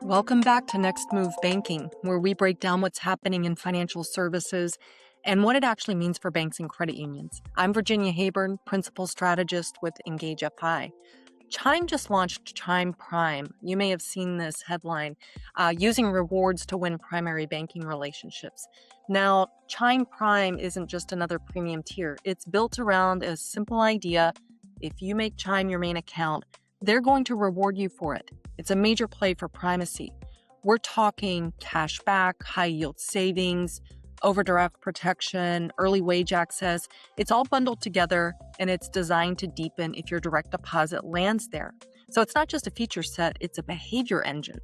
Welcome back to Next Move Banking, where we break down what's happening in financial services and what it actually means for banks and credit unions. I'm Virginia Heyburn, Principal Strategist with Engage FI. Chime just launched Chime Prime. You may have seen this headline, using rewards to win primary banking relationships. Now, Chime Prime isn't just another premium tier. It's built around a simple idea. If you make Chime your main account, they're going to reward you for it. It's a major play for primacy. We're talking cash back, high yield savings, overdraft protection, early wage access. It's all bundled together and it's designed to deepen if your direct deposit lands there. So it's not just a feature set, it's a behavior engine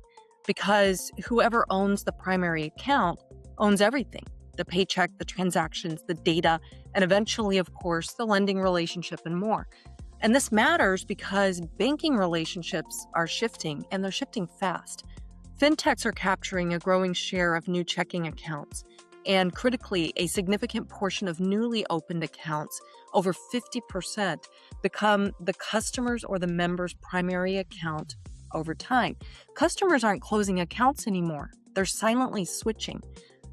because whoever owns the primary account owns everything: the paycheck, the transactions, the data, and eventually, of course, the lending relationship and more. And this matters because banking relationships are shifting, and they're shifting fast. Fintechs are capturing a growing share of new checking accounts, and critically, a significant portion of newly opened accounts, over 50%, become the customer's or the member's primary account over time. Customers aren't closing accounts anymore. They're silently switching.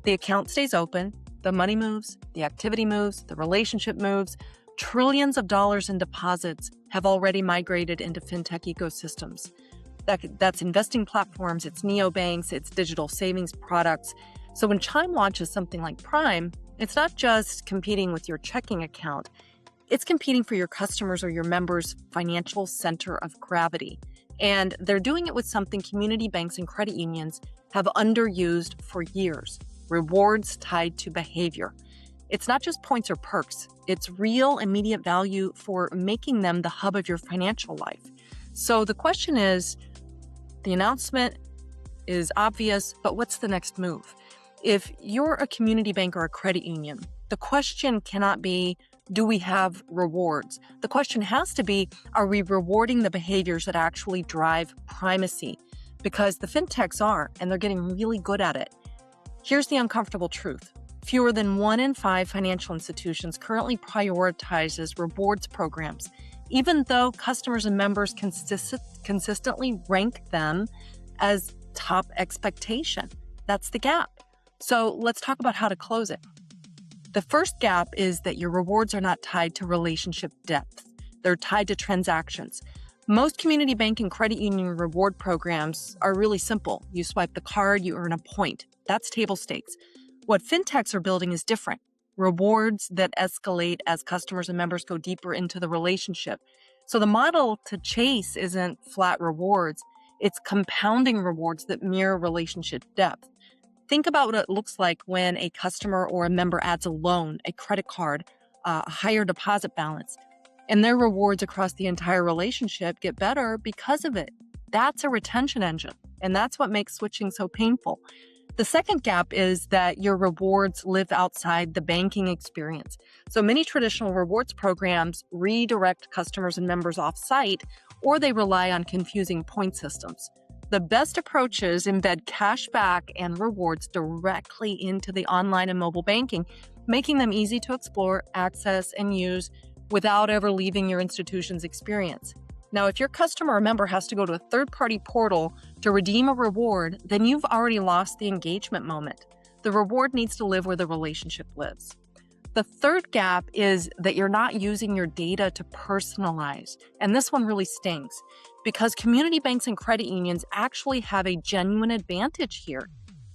The account stays open, the money moves, the activity moves, the relationship moves. Trillions of dollars in deposits have already migrated into fintech ecosystems. That's investing platforms, it's neobanks, it's digital savings products. So when Chime launches something like Prime, it's not just competing with your checking account, it's competing for your customers or your members' financial center of gravity. And they're doing it with something community banks and credit unions have underused for years: rewards tied to behavior. It's not just points or perks. It's real immediate value for making them the hub of your financial life. So the question is, the announcement is obvious, but what's the next move? If you're a community bank or a credit union, the question cannot be, do we have rewards? The question has to be, are we rewarding the behaviors that actually drive primacy? Because the fintechs are, and they're getting really good at it. Here's the uncomfortable truth. Fewer than 1 in 5 financial institutions currently prioritizes rewards programs, even though customers and members consistently rank them as top expectation. That's the gap. So let's talk about how to close it. The first gap is that your rewards are not tied to relationship depth. They're tied to transactions. Most community bank and credit union reward programs are really simple. You swipe the card, you earn a point. That's table stakes. What fintechs are building is different. Rewards that escalate as customers and members go deeper into the relationship. So the model to chase isn't flat rewards, it's compounding rewards that mirror relationship depth. Think about what it looks like when a customer or a member adds a loan, a credit card, a higher deposit balance, and their rewards across the entire relationship get better because of it. That's a retention engine, and that's what makes switching so painful. The second gap is that your rewards live outside the banking experience. So many traditional rewards programs redirect customers and members off-site, or they rely on confusing point systems. The best approaches embed cash back and rewards directly into the online and mobile banking, making them easy to explore, access, and use without ever leaving your institution's experience. Now, if your customer or member has to go to a third-party portal to redeem a reward, then you've already lost the engagement moment. The reward needs to live where the relationship lives. The third gap is that you're not using your data to personalize. And this one really stings because community banks and credit unions actually have a genuine advantage here.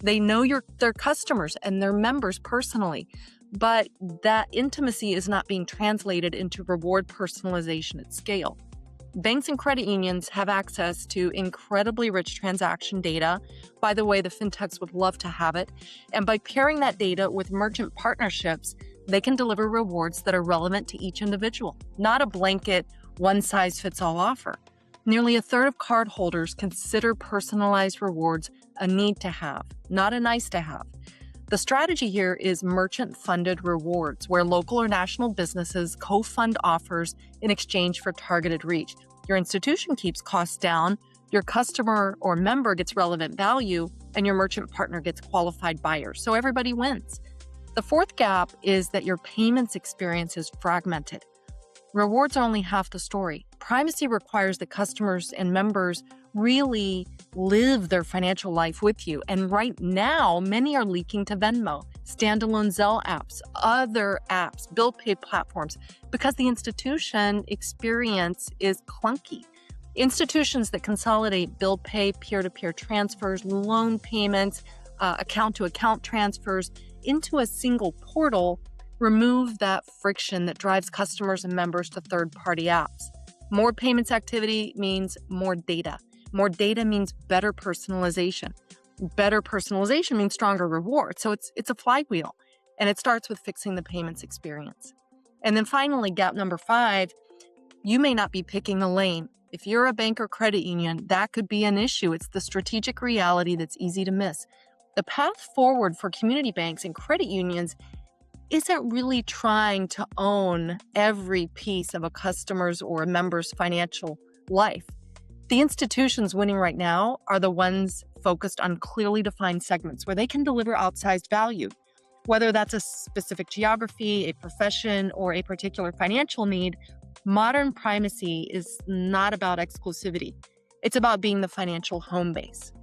They know their customers and their members personally, but that intimacy is not being translated into reward personalization at scale. Banks and credit unions have access to incredibly rich transaction data. By the way, the fintechs would love to have it. And by pairing that data with merchant partnerships, they can deliver rewards that are relevant to each individual, not a blanket one-size-fits-all offer. Nearly a third of cardholders consider personalized rewards a need to have, not a nice to have. The strategy here is merchant-funded rewards, where local or national businesses co-fund offers in exchange for targeted reach. Your institution keeps costs down, your customer or member gets relevant value, and your merchant partner gets qualified buyers. So everybody wins. The fourth gap is that your payments experience is fragmented. Rewards are only half the story. Primacy requires that customers and members really live their financial life with you. And right now, many are leaking to Venmo, standalone Zelle apps, other apps, bill pay platforms, because the institution experience is clunky. Institutions that consolidate bill pay, peer-to-peer transfers, loan payments, account-to-account transfers into a single portal remove that friction that drives customers and members to third-party apps. More payments activity means more data. More data means better personalization. Better personalization means stronger rewards. So it's a flywheel, and it starts with fixing the payments experience. And then finally, gap number 5, you may not be picking the lane. If you're a bank or credit union, that could be an issue. It's the strategic reality that's easy to miss. The path forward for community banks and credit unions isn't really trying to own every piece of a customer's or a member's financial life. The institutions winning right now are the ones focused on clearly defined segments where they can deliver outsized value. Whether that's a specific geography, a profession, or a particular financial need, modern primacy is not about exclusivity. It's about being the financial home base.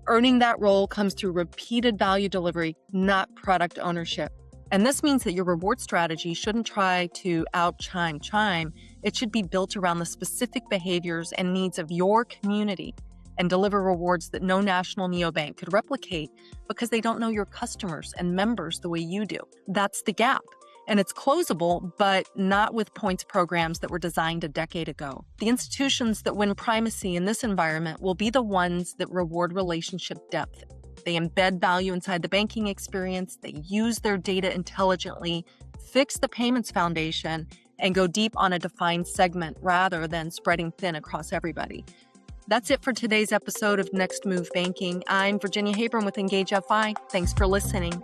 Earning that role comes through repeated value delivery, not product ownership. And this means that your reward strategy shouldn't try to out-chime Chime. It should be built around the specific behaviors and needs of your community and deliver rewards that no national neobank could replicate because they don't know your customers and members the way you do. That's the gap. And it's closable, but not with points programs that were designed a decade ago. The institutions that win primacy in this environment will be the ones that reward relationship depth. They embed value inside the banking experience, they use their data intelligently, fix the payments foundation, and go deep on a defined segment rather than spreading thin across everybody. That's it for today's episode of Next Move Banking. I'm Virginia Heyburn with Engage FI. Thanks for listening.